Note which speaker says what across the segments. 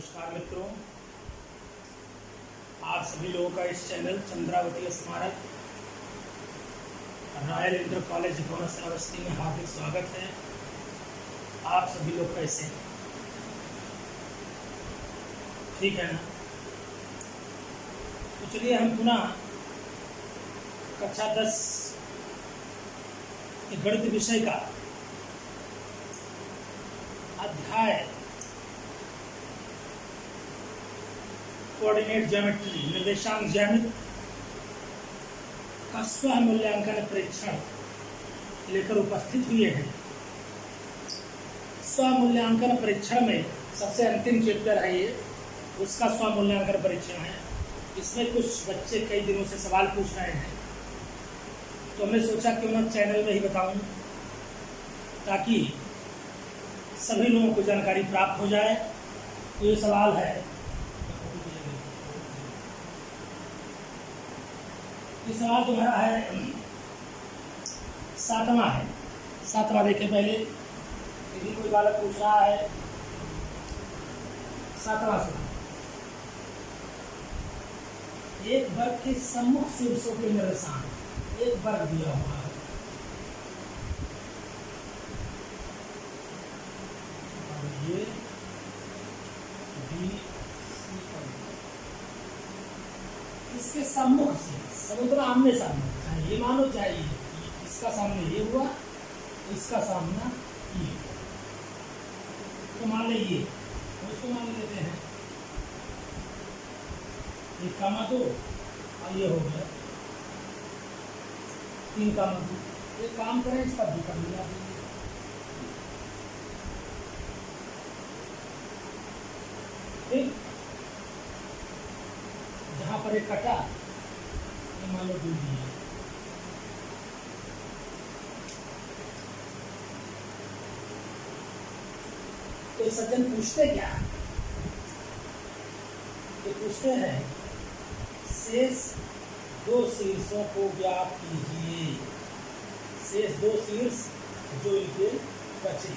Speaker 1: नमस्कार मित्रों, आप सभी लोगों का इस चैनल चंद्रावती स्मारक रॉयल इंटर कॉलेज भवन श्रावस्ती में हार्दिक स्वागत है। आप सभी लोग कैसे हैं? ठीक है ना? तो चलिए हम पुनः कक्षा 10 के गणित विषय का अध्याय कोऑर्डिनेट ज्योमेट्री निर्देशांक ज्यामिति का स्व मूल्यांकन परीक्षण लेकर उपस्थित हुए हैं। स्व मूल्यांकन परीक्षण में सबसे अंतिम चैप्टर है ये, उसका स्व मूल्यांकन परीक्षण है। इसमें कुछ बच्चे कई दिनों से सवाल पूछ रहे हैं, तो हमने सोचा क्यों ना चैनल में ही बताऊं ताकि सभी लोगों को जानकारी प्राप्त हो जाए। तो ये सवाल है, ये सवाल तुम्हारा है सातवां देखे पहले, यदि कोई बालक पूछ रहा है 7वां सवाल। एक वर्ग के सम्मुख शीर्षों के निर्देशांक, एक वर्ग दिया हुआ है, ये बी इसके सम्मुख से समुद्र आमने सामने, चाहे ये मानो चाहे इसका सामने ये हुआ, इसका सामना ये, तो मान ले ये, उसको मान लेते हैं 1,2 और ये हो गया 3,2। एक काम करें, इसका भी कर लिया, ठीक। जहाँ पर एक कटा, ये मान लो 2 दिया, तो सज्जन पूछते क्या, ये पूछते हैं शेष 2 शीर्षों को ज्ञात कीजिए। शेष 2 शीर्ष जो इनके बचे,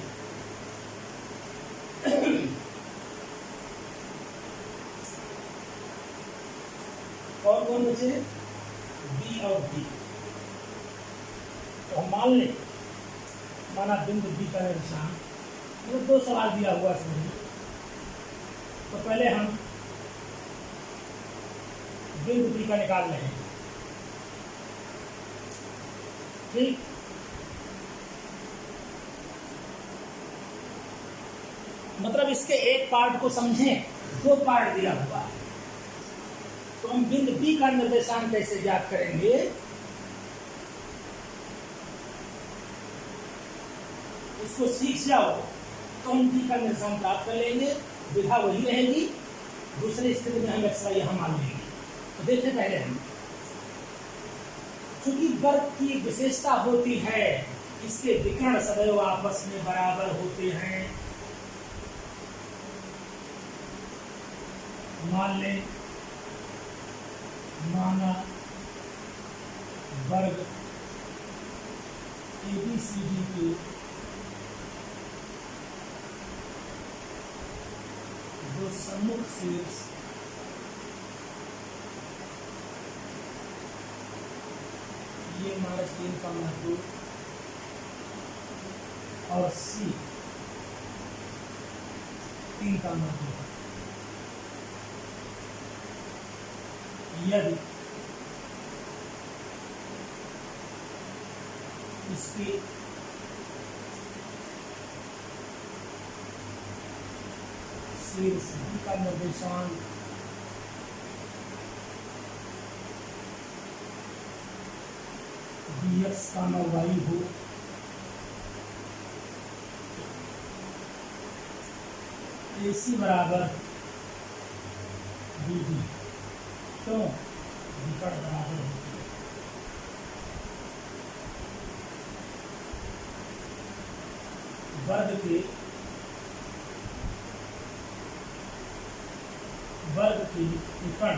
Speaker 1: और कौन बचे? बी और डी। तो हम मान लें, माना बिंदु बी का निर्देशांक, मतलब 2 सवाल दिया हुआ समझिए। तो पहले हम बिंदु बी का निकाल रहे हैं, ठीक। मतलब इसके एक पार्ट को समझें, 2 पार्ट दिया हुआ है, तो हम बिंदु बी का निर्देशांक कैसे ज्ञात करेंगे? उसको सीख जाओ तो हम बी का निर्देशांक प्राप्त कर लेंगे, विधा वही रहेगी। दूसरी स्थिति में हम एक्स वाई यहां मान लेंगे। तो देखते पहले हम, चूंकि वर्ग की विशेषता होती है, इसके विकर्ण सदैव आपस में बराबर होते हैं। मान लें, माना वर्ग ABCD के 2 सम्मुख शीर्ष ये -3,2 और C 3,2। यदि इसके शीर्ष बी का निर्देशांक dx, y हो, AC बराबर BD, तो विकर्ण बराबर होती है। वर्ग के विकर्ण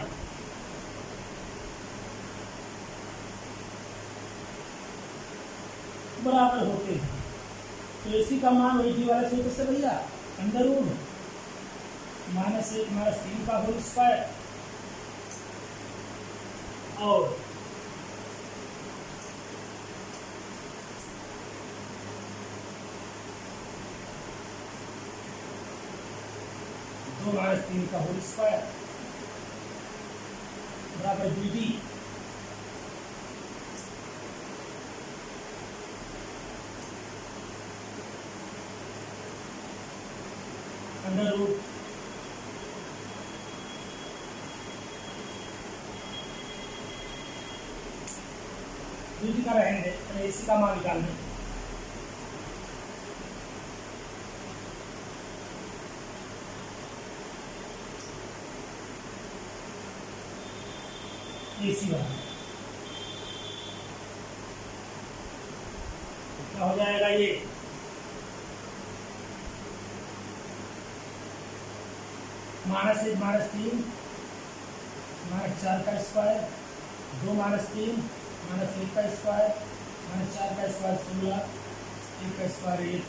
Speaker 1: बराबर होते हैं। तो इसी का मान वही डी वाले सूत्र से भैया अंडर रूट -1 -3 का होल स्क्वायर और 2 -3 का होल स्क्वायर बराबर BD अंडर रूट BD का रहेंगे AC का मान निकालने AC बराबर क्या हो जाएगा ये -1 -3 -4 का स्क्वायर 2 -3 -1 का स्क्वायर -4 का स्क्वायर 16 1 का स्क्वायर 1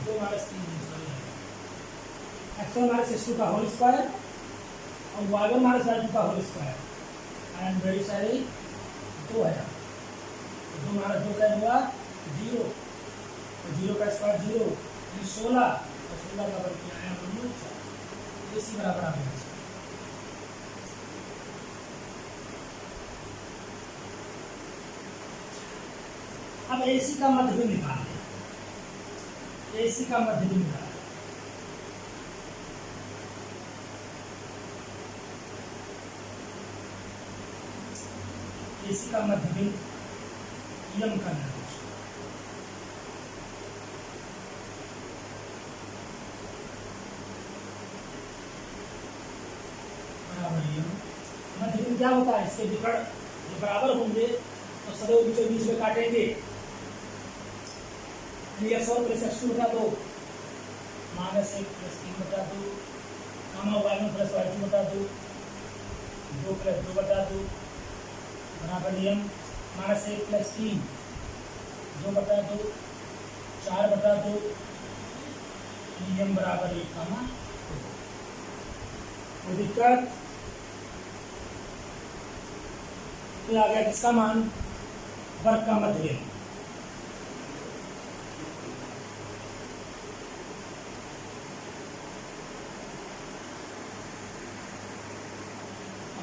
Speaker 1: 2 -3 x1 -x2 का होल स्क्वायर और y1 -y2 का whole square and very sorry 2 है 2 -2 क्या हुआ 0 और 0 का स्क्वायर 0 यानी 16 और 16 का वर्ग किया है हमने 4 इसी बराबर आ गया। अब AC का मध्य भी निकालें AC का मध्य भी निकालें AC का मध्य बिंदु यम का निर्देश बराबर यम मध्य बिंदु क्या होता है इसके विकर्ण जो बराबर होंगे तो सदैव बीचों बीच में काटेंगे x1 + x2 बटा 2 -1 + 3 बटा 2 y1 + y2 बटा 2 2 + 2 बटा 2 बराबर यम -1 + 3 2 बटा 2 4 बटा 2 यम बराबर 1 का कोई दिक्कत तो आ गया किसका मान वर्ग का मध्य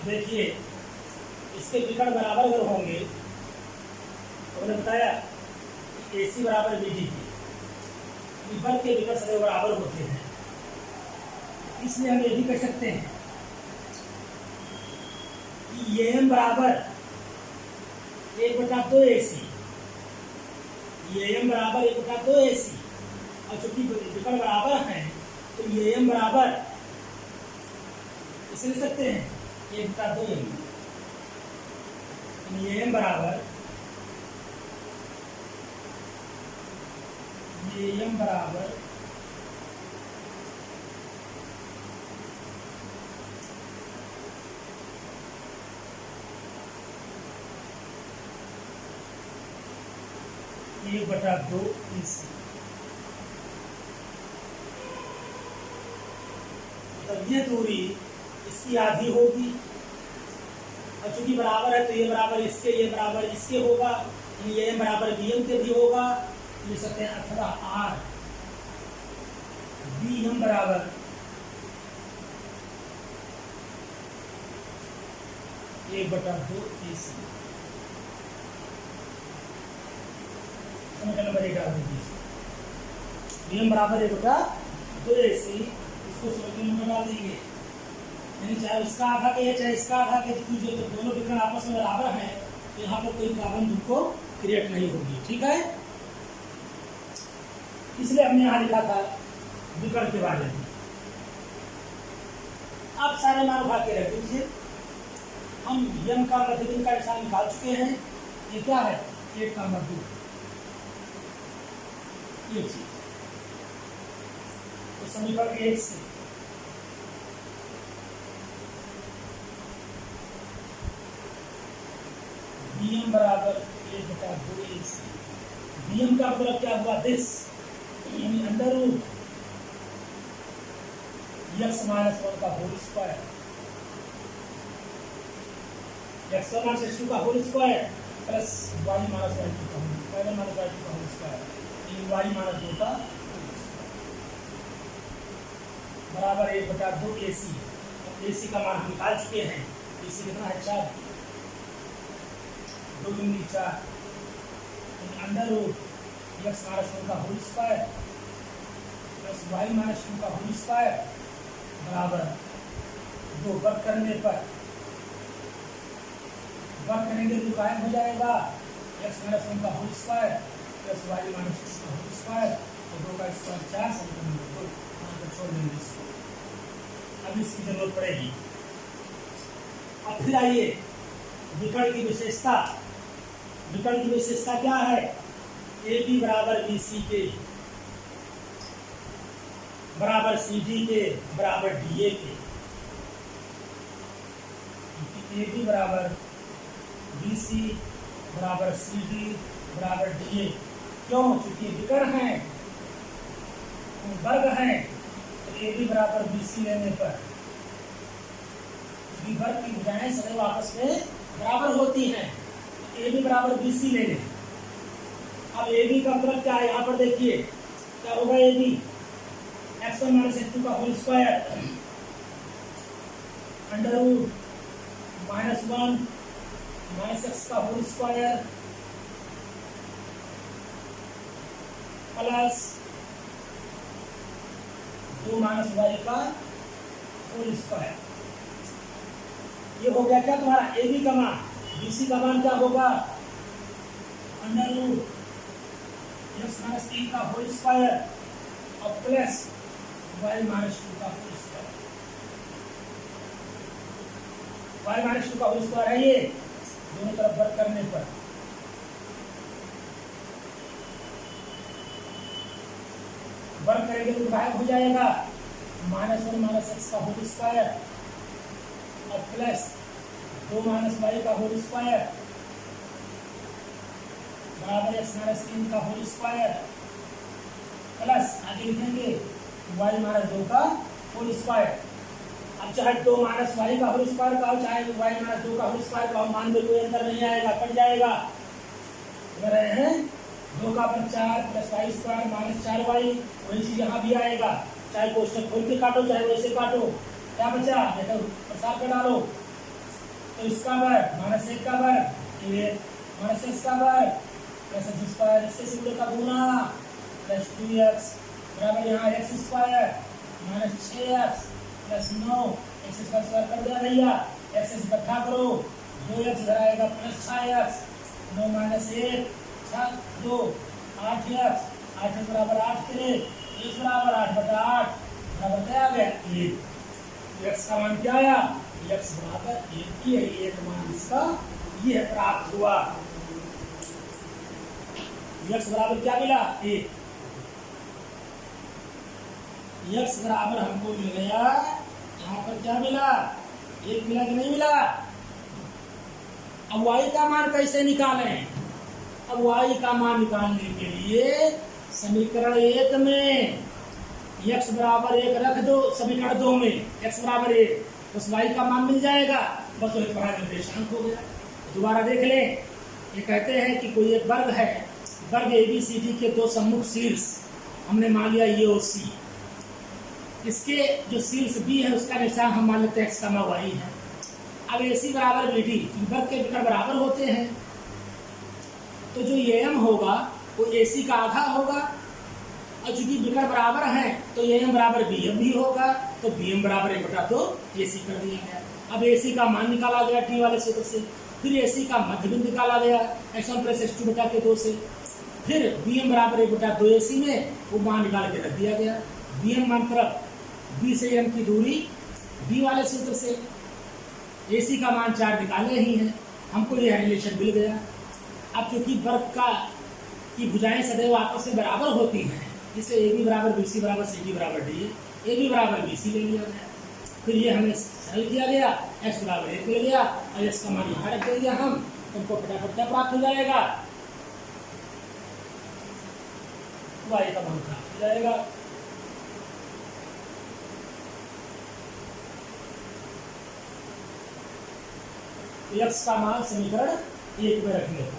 Speaker 1: देखिए इसके विकर्ण बराबर अगर होंगे तो मैंने बताया AC बराबर BD वर्ग के विकर्ण सदैव बराबर होते हैं इसलिए हम ये भी कह सकते हैं कि AM बराबर 1/2 AC AM बराबर 1/2 AC और चूंकि विकर्ण बराबर हैं तो AM बराबर इसे लिख सकते हैं 1/2 AM बराबर AM बराबर एक बटा 2 AC मतलब ये दूरी इसकी आधी होगी और चूंकि बराबर है तो ये बराबर इसके ये बराबर इसके होगा यानी ये बराबर BM के भी होगा लिख सकते हैं अथवा R BM बराबर 1/2 AC समीकरण नंबर 1 डाल दीजिए BM बराबर 1/2 AC इसको समीकरण नंबर डाल देंगे यानी चाहे उसका आधा के चाहे इसका आधा के जो दोनों विकर्ण आपस में बराबर हैं तो यहाँ पर कोई प्रॉब्लम तुमको क्रिएट नहीं होगी ठीक है इसलिए हमने यहाँ लिखा था विकर्ण के बारे में। अब सारे मान उठा के रख दीजिए हम यम का मध्य बिंदु का निशान निकाल चुके हैं ये क्या है 1 का मध्य ये चीज तो समीकरण 1 से BM बराबर 1/2 AC bm का मतलब क्या हुआ, दिस, यानी अंडर रूट x माइनस 1 का whole square, x1 minus x2 का whole square plus y minus y2 का होल स्क्वायर माइनस y2 का होल स्क्वायर, यानी y माइनस 2 का बराबर 1/2 AC। AC का मान हम निकाल चुके हैं। AC कितना है, 4, 2 दूनी 4, अंडर रूट x माइनस 1 का whole square plus y minus 2 का होल स्क्वायर बराबर 2। वर्क करने पर वर्क करेंगे तो गायब हो जाएगा, x माइनस 1 का whole square plus y minus 2 का होल स्क्वायर, तो 2 का स्क्वायर 4, समीकरण 2 छोड़ देंगे इसको, अब इसकी जरूरत पड़ेगी। अब फिर आइए विकर्ण की विशेषता। विकर्ण की विशेषता क्या है, ए बी बराबर बी सी के बराबर सी डी के बराबर डी ए के, ए बी बराबर बी सी बराबर सी डी बराबर डी ए। क्यों, चूंकि विकर्ण है, वर्ग है, तो ए बी बराबर बी सी लेने पर वर्ग की भुजाएं सदैव आपस में बराबर होती हैं, तो ए बी बराबर बी सी ले लें। अब ए बी का मतलब क्या है, यहाँ पर देखिए क्या होगा, A B x1 minus x2 का whole square under root -1 minus x का whole square plus 2 minus y का होल स्क्वायर। ये हो गया क्या तुम्हारा ए बी का मान। बी सी का मान क्या होगा, अंडर रूट x माइनस 3 का होल स्क्वायर और प्लस y माइनस 2 का होल स्क्वायर। y माइनस 2 का होल स्क्वायर है ये, दोनों तरफ वर्ग करने पर वर्ग करेंगे तो गायब हो जाएगा, -1 माइनस x का होल स्क्वायर और प्लस 2 माइनस y का होल स्क्वायर बराबर x माइनस 3 का होल स्क्वायर प्लस आगे लिखेंगे y माइनस 2 का होल स्क्वायर। अब चाहे 2 माइनस y का होल स्क्वायर का हो, चाहे y माइनस 2 का होल स्क्वायर का हो, मान में कोई अंतर नहीं आएगा, कट जाएगा। रहे हैं 2 का पर 4 plus y square minus 4y, वही चीज यहाँ भी आएगा, चाहे कोष्टक खोल के काटो चाहे वैसे काटो। क्या बचा, देखो प्रसाद पे डालो, तो इसका वर्ग माइनस 1 का वर्ग, ये माइनस x का वर्ग प्लस x स्क्वायर, इसके सिंबल का गुना प्लस 2x बराबर यहाँ x square minus 6x plus 9, x square कर दिया भैया, x इकट्ठा करो, 2x इधर आएगा प्लस 6x, 9 माइनस 1 2 8x, 8 बराबर 8 करे, x बराबर 8/8 बराबर क्या आ गया 1। x का मान क्या आया, x बराबर 1 की है, 1 मान इसका ये प्राप्त हुआ। x बराबर क्या मिला 1, x बराबर हमको मिल गया, यहाँ पर क्या मिला 1 मिला कि नहीं मिला। अब y का मान कैसे निकालें, अब y का मान निकालने के लिए समीकरण 1 में x बराबर 1 रख दो, समीकरण 2 में x बराबर 1, बस y का मान मिल जाएगा, बस वही तुम्हारा निर्देशांक हो गया। दोबारा देख लें, ये कहते हैं कि कोई एक वर्ग है, वर्ग ABCD के 2 सम्मुख शीर्ष हमने मान लिया ये और C, इसके जो शीर्ष B है उसका निशान हम मान लेते हैं x, y है। अब AC बराबर BD, वर्ग के विकर्ण बराबर होते हैं, तो जो AM होगा वो AC का आधा होगा, और चूंकि विकर्ण बराबर हैं तो AM बराबर BM भी होगा, तो BM बराबर 1/2 AC कर दिया गया। अब AC का मान निकाला गया T वाले सूत्र से, फिर AC का मध्य बिंदु निकाला गया x1 प्लस x2/2 से, फिर BM बराबर 1/2 AC में वो मान निकाल के रख दिया गया। BM मान तरफ B से M की दूरी B वाले सूत्र से, AC का मान 4 निकाले ही हैं, हमको यह रिलेशन मिल गया। अब चूंकि वर्ग का की भुजाएं सदैव आपस में बराबर होती हैं, इससे AB बराबर BC बराबर CD बराबर DA, AB बराबर BC ले लिया गया, फिर ये हमें सरल किया गया, x बराबर 1 मिल गया और x का मान यहाँ रख देंगे हम, तुमको फटाफट क्या प्राप्त हो जाएगा, y का मान प्राप्त हो जाएगा। x का मान समीकरण 1 में रखने पर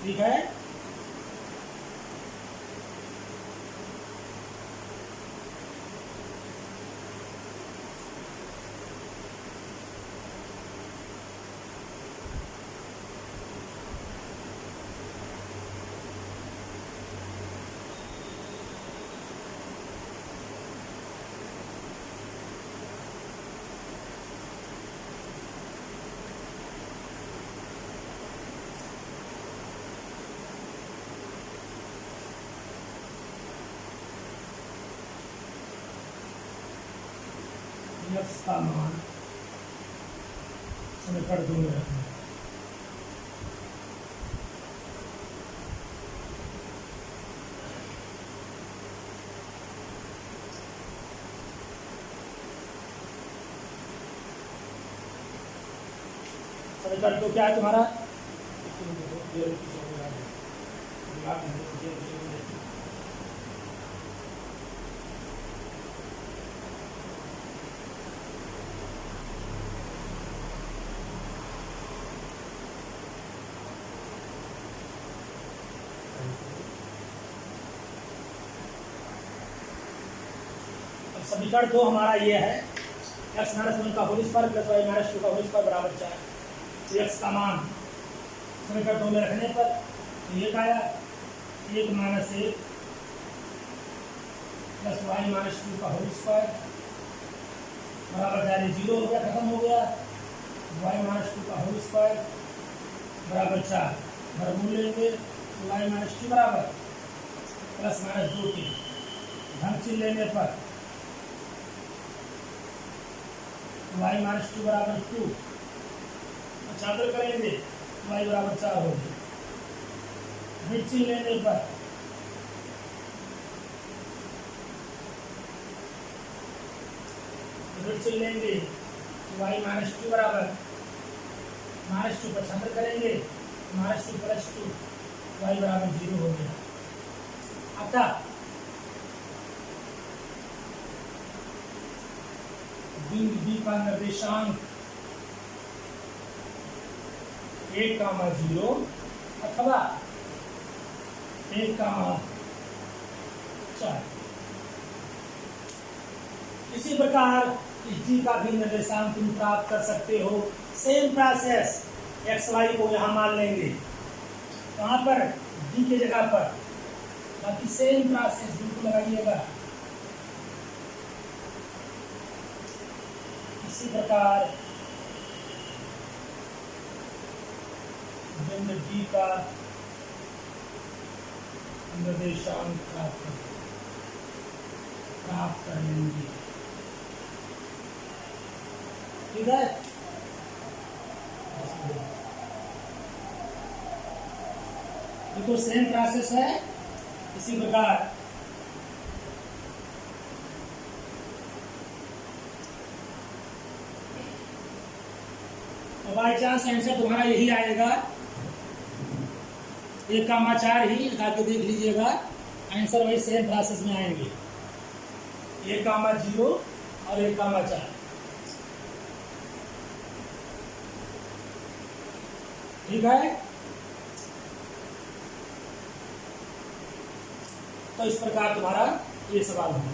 Speaker 1: ठीक है। x का मान समीकरण 2 में रखना। समीकरण 2 क्या है तुम्हारा? समीकरण 2 हमारा ये है x माइनस 1 का whole square plus y minus 2 का होल स्क्वायर बराबर 4। तो x का मान समीकरण 2 में रखने पर ये आया 1 माइनस 1 प्लस y माइनस 2 का होल स्क्वायर बराबर 4, 0 हो गया, खत्म हो गया। y माइनस 2 का होल स्क्वायर बराबर 4, वर्गमूल लेंगे तो y माइनस 2 बराबर प्लस माइनस 2 के धन चिन्ह लेने पर y माइनस 2 बराबर 2 चादर करेंगे तो y बराबर 4 हो गया। ऋण चिन्ह लेने पर ऋण चिन्ह लेंगे तो y माइनस 2 बराबर माइनस 2 पर चादर करेंगे माइनस 2 प्लस 2 y बराबर 0 हो गया। अतः बिंदु B का निर्देशांक 1,0 अथवा 1,4। इसी प्रकार इस D का भी निर्देशांक तुम प्राप्त कर सकते हो। सेम प्रोसेस एक्स वाई को यहाँ मान लेंगे वहां पर D की जगह पर, बाकी सेम प्रोसेस बिल्कुल लगाइएगा। इसी प्रकार बिंदु D का निर्देशांक प्राप्त कर लेंगे। ठीक है, ये तो सेम प्रोसेस है। इसी प्रकार बाई चांस आंसर तुम्हारा यही आएगा, 1,4 ही लगा के देख लीजिएगा, आंसर वही सेम प्रोसेस में आएंगे, 1,0 और 1,4। ठीक है, तो इस प्रकार तुम्हारा ये सवाल होगा।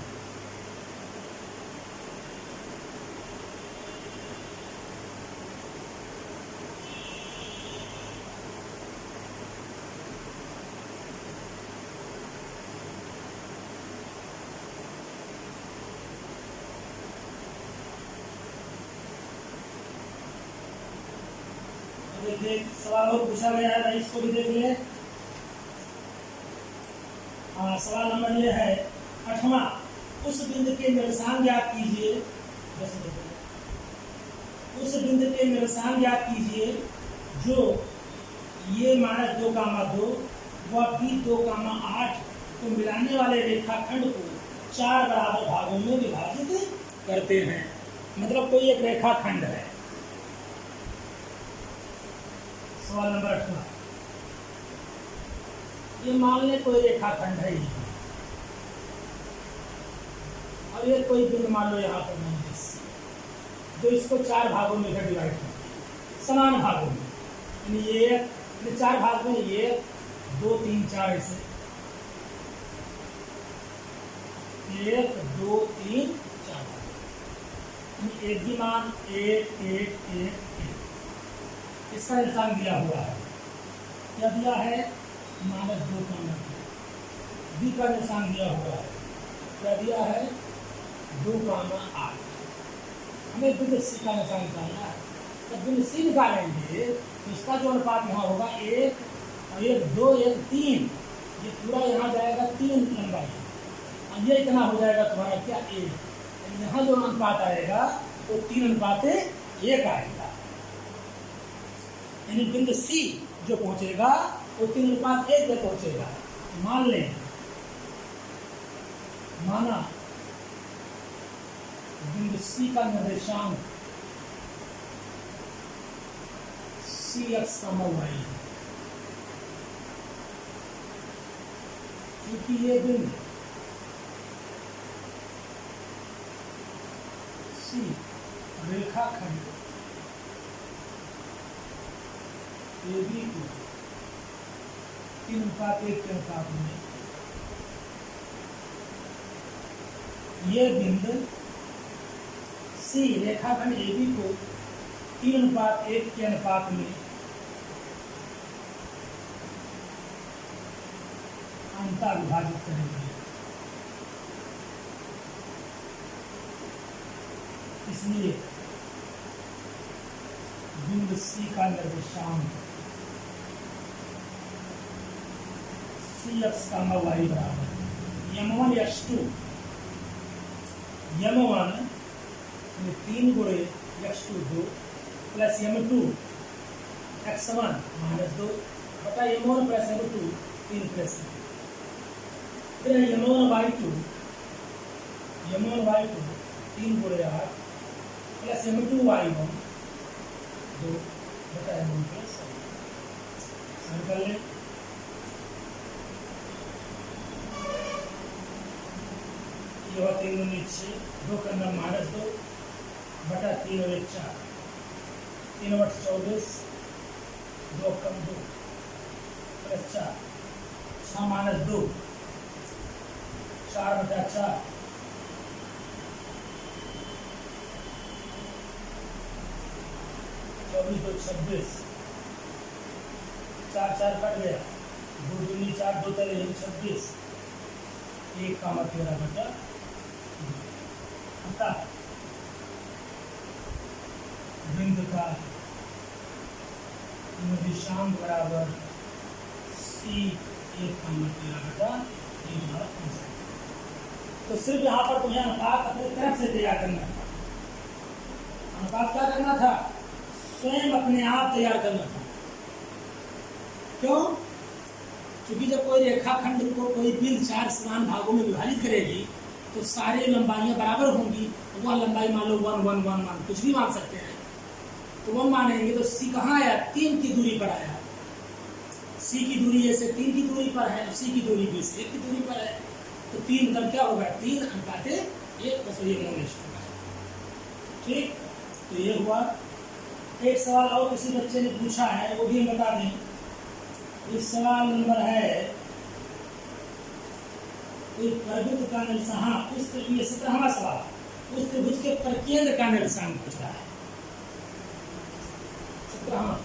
Speaker 1: देखिए सवाल और पूछा गया है, भाई इसको भी देख ले। हाँ, सवाल नंबर ये है 8वां, उस बिंदु के निर्देशांक ज्ञात कीजिए। उस बिंदु के निशान ज्ञात कीजिए जो ये -2, व B2, 8 को मिलाने वाले रेखाखंड को 4 बराबर भागों में विभाजित करते हैं। मतलब कोई एक रेखाखंड है। सवाल नंबर 18, ये मान ले कोई रेखाखंड है ये, और ये कोई बिंदु मान लो यहाँ पर नहीं, जो इसको 4 भागों में डिवाइड कर, समान भागों में, यानी ये 4 भाग में, 1 2 3 4, ऐसे 1 2 3 4, एक भी मान 1 1 1 1, इसका निशान दिया हुआ है। क्या दिया है? -2, बी का निशान दिया हुआ है। क्या दिया है? 2, 8। हमें बिंदु सी का निशान निकालना है। जब बिंदु सी निकालेंगे तो इसका जो अनुपात यहाँ होगा 1 और 1 2 1 3, ये पूरा यहाँ जाएगा 3 लंबाई, और ये इतना हो जाएगा तुम्हारा क्या 1। यहाँ जो अनुपात आएगा वो 3:1 आएगा। यानी बिंदु सी जो पहुंचेगा वो 3:1 पे पहुंचेगा। मान लें, माना बिंदु सी का निर्देशांक CX, Y है, क्योंकि ये बिंदु सी रेखाखंड AB को 3:1 के अनुपात में, ये बिंदु सी रेखाखंड AB को 3:1 के अनुपात में अंतर विभाजित करेंगे। इसलिए बिंदु सी का निर्देशांक CX, Y बराबर M1 X2, M1 3 गुणे X2 2 प्लस M2 X1 -2 बटा M1 प्लस M2 3 प्लस, फिर M1 Y2 3 गुणे 8 प्लस M2 Y1 2 बटा M1 प्लस कर ले। ये 3 गुणे 6, 2 का अंदर -2 बटा 3 और 1 4, 3 × 24, 2 कम 2 प्लस 4, 6 - 2, 4 बटा 4, 24 2 26, 4 4 कट गया, 2 दूनी 4, 2 तेरे 26, 1 का 13 बटा बिंदु का निर्देशांक बराबर C1 बटा 3। तो सिर्फ यहाँ पर तुम्हें अनुपात अपनी तरफ से तैयार करना था। अनुपात क्या करना था? स्वयं अपने आप तैयार करना था। क्यों? क्योंकि जब कोई रेखाखंड को कोई बिंदु 4 समान भागों में विभाजित करेगी तो सारे लंबाइयां बराबर होंगी। वह लंबाई मान लो 1 1 1 1 कुछ भी मान सकते हैं, तो वो मानेंगे। तो सी कहाँ आया? 3 की दूरी पर आया। सी की दूरी जैसे 3 की दूरी पर है, सी की दूरी भी 1 की दूरी पर है, तो 3 मतलब क्या होगा? 3:1 बस ये मोनिस्ट होगा। ठीक, तो ये हुआ। एक सवाल और किसी बच्चे ने पूछा है, वो भी हम बता दें। इस सवाल नंबर है प्रवृत्त का निर्देशांक, उस 17वां सवाल, उस त्रिभुज के प्रकेंद्र का निर्देशांक पूछ रहा है। 17वां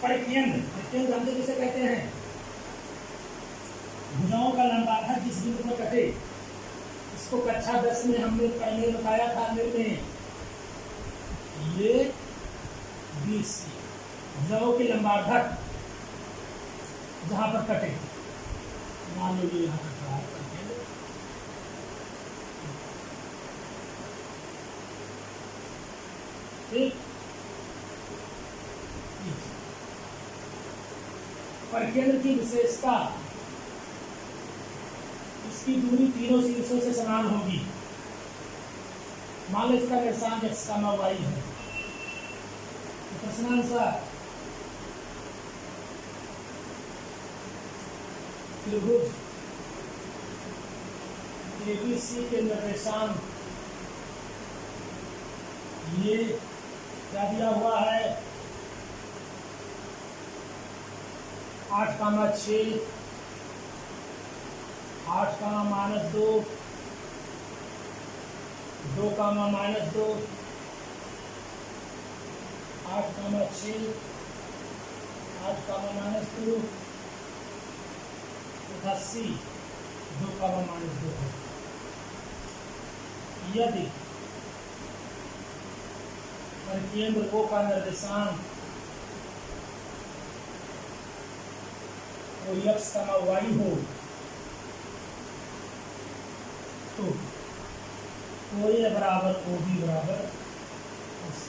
Speaker 1: परिकेंद्र, परिकेंद्र जानते किसे कहते हैं? भुजाओं का लंबाधार जिस बिंदु पर कटे, इसको कक्षा 10 में हमने पहले बताया था। में ये BC भुजाओं के लंबार्धक जहां पर कटे, मान लो ये यहाँ कट रहा है, ठीक। परिकेंद्र की विशेषता, इसकी दूरी तीनों शीर्षों से समान होगी। मान लो इसका निर्देशांक x, y है, तो प्रश्नानुसार त्रिभुज ABC के निर्देशांक ये क्या दिया हुआ है, 8,6, 8,-2, 2, -2, 8,6, 8,-2 तथा C 2,-2 है। यदि परिकेंद्र O का निर्देशांक x, y हो तो OA बराबर OB बराबर OC।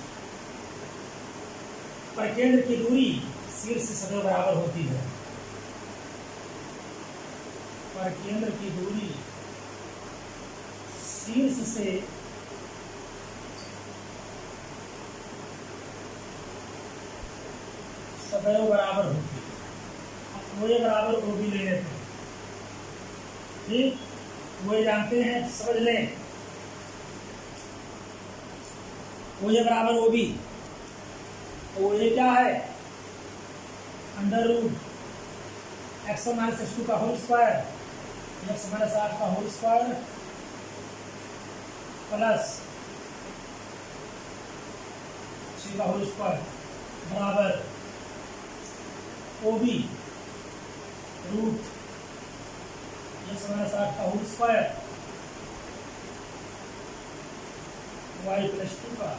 Speaker 1: परिकेंद्र की दूरी शीर्ष से सदैव बराबर होती है। परिकेंद्र की दूरी शीर्ष से सदैव बराबर होती है। OA बराबर OB ले लेते हैं, ठीक। OA जानते हैं, समझ लें, OA बराबर OB। OA क्या है, √ x1 - x2 का होल स्क्वायर, x - 8 का होल स्क्वायर प्लस 6 का होल स्क्वायर बराबर OB √ x - 8 का होल स्क्वायर y + 2 का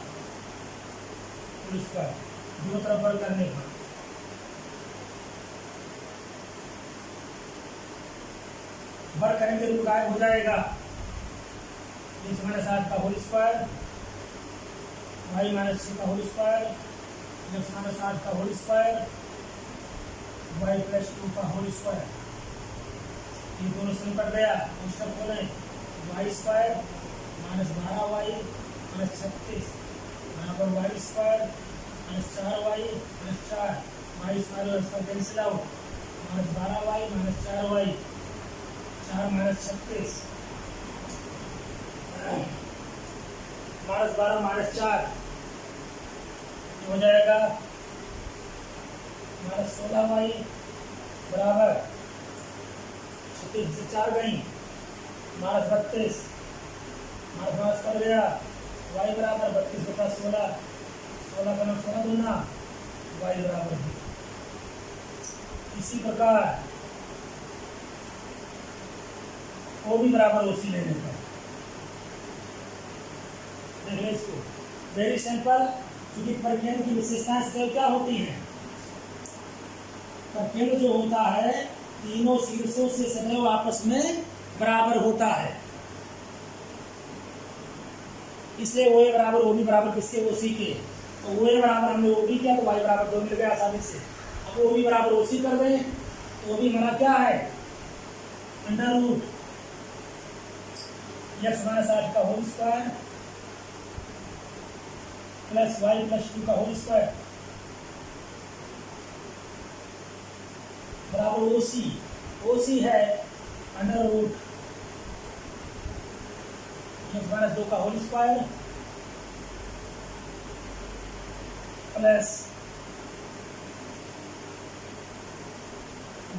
Speaker 1: होल स्क्वायर, दोनों तरफ वर्ग करने पर वर्ग करेंगे तो गायब हो जाएगा। x - 8 का होल स्क्वायर, y - 6 का होल स्क्वायर, x - 8 का होल स्क्वायर, y + 2 का होल स्क्वायर, ये दोनों से कट गया। कोष्टक खोलें, y² - 12y - 36 बराबर y² - 4y - 4, y² इसका कैंसिल आउट, -12y - 4y, 4 - 36, -12 - 4 हो जाएगा -16y बराबर 36 से 4 गई, -32, माइनस कर गया, y बराबर 32 बटा 16, 16 का 16 दूना, y बराबर 2। इसी प्रकार OB बराबर OC लेने का, देख ले इसको, वेरी सिंपल। क्योंकि परिकेंद्र की विशेषताएं सदैव क्या होती हैं, परिकेंद्र जो होता है तीनों शीर्षों से सदैव आपस में बराबर होता है। इसलिए OA बराबर OB बराबर किसके, OC के। तो OA बराबर हमने OB किया तो y बराबर 2 मिल गया आसानी से। अब OB बराबर OC कर दें तो OB हमारा क्या है, √ x - 8 का होल स्क्वायर प्लस y + 2 का होल स्क्वायर बराबर OC। OC है √ x - 2 का होल स्क्वायर प्लस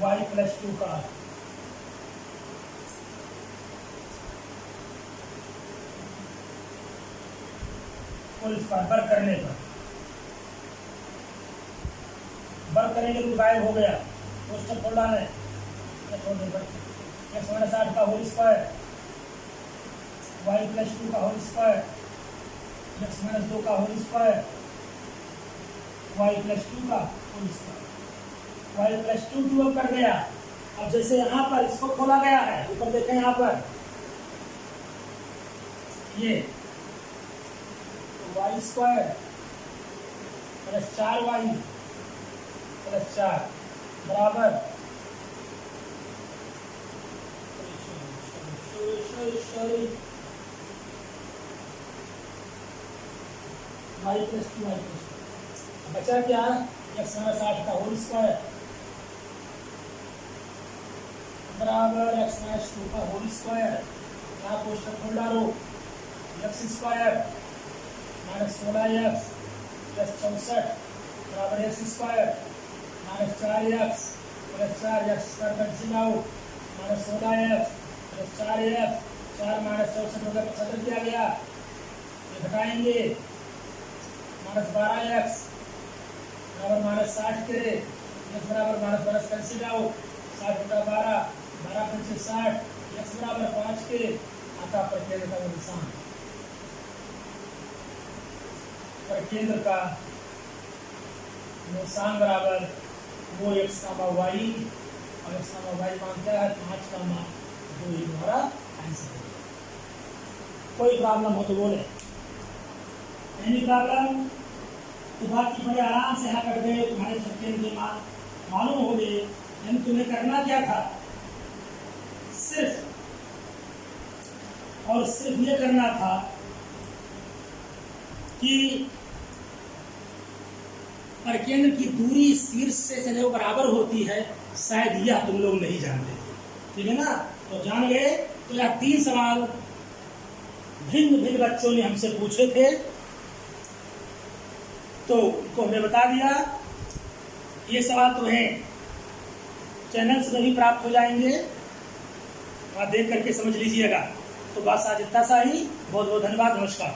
Speaker 1: y + 2 का होल स्क्वायर। वर्ग करने पर वर्ग करेंगे तो गायब हो गया, कोष्टक खोल डालें, x - 8 का होल स्क्वायर, y + 2 का होल स्क्वायर, x - 2 का होल स्क्वायर, वाई प्लस 2 का होल स्क्वायर। वाई प्लस 2 अब कर गया। अब जैसे यहाँ पर इसको खोला गया है, ऊपर देखें यहाँ पर ये Y square plus 4y plus 4 बराबर वाई प्लस 2 बचा क्या? एक्स माइनस 8 का होल स्क्वायर बराबर एक्स माइनस 2 का होल स्क्वायर। यहाँ कोष्टक खोल डालो, x square minus 16x plus 64 बराबर x square minus 4x plus 4x square cancel out minus 16x plus 4x 4 minus 64 होकर 75 किया गया, ये घटाएंगे माइनस 12x बराबर माइनस 60 के x बराबर माइनस 12 कैंसिल आउट 60 बटा 12 12 पंचे 60 x बराबर 5 के आता पर केंद्र का वो निशान पर केंद्र का निशान बराबर वो x का y और x का y मानता है 5 का मान 2 ही हमारा आंसर है। कोई प्रॉब्लम हो तो बोले, एनी प्रॉब्लम तो बाकी बड़े आराम से यहाँ कर गए, तुम्हारे सबके लिए मालूम हो गए। यानी तुम्हें करना क्या था, सिर्फ और सिर्फ ये करना था कि परकेंद्र की दूरी शीर्ष से जो बराबर होती है, शायद यह तुम लोग नहीं जानते थे, ठीक है ना? तो जान गए। तो यह 3 सवाल भिन्न भिन्न बच्चों ने हमसे पूछे थे, तो उनको हमने बता दिया। ये सवाल तुम्हें चैनल से भी प्राप्त हो जाएंगे, वहाँ देख करके समझ लीजिएगा। तो बस आज इतना सा ही। बहुत बहुत धन्यवाद। नमस्कार।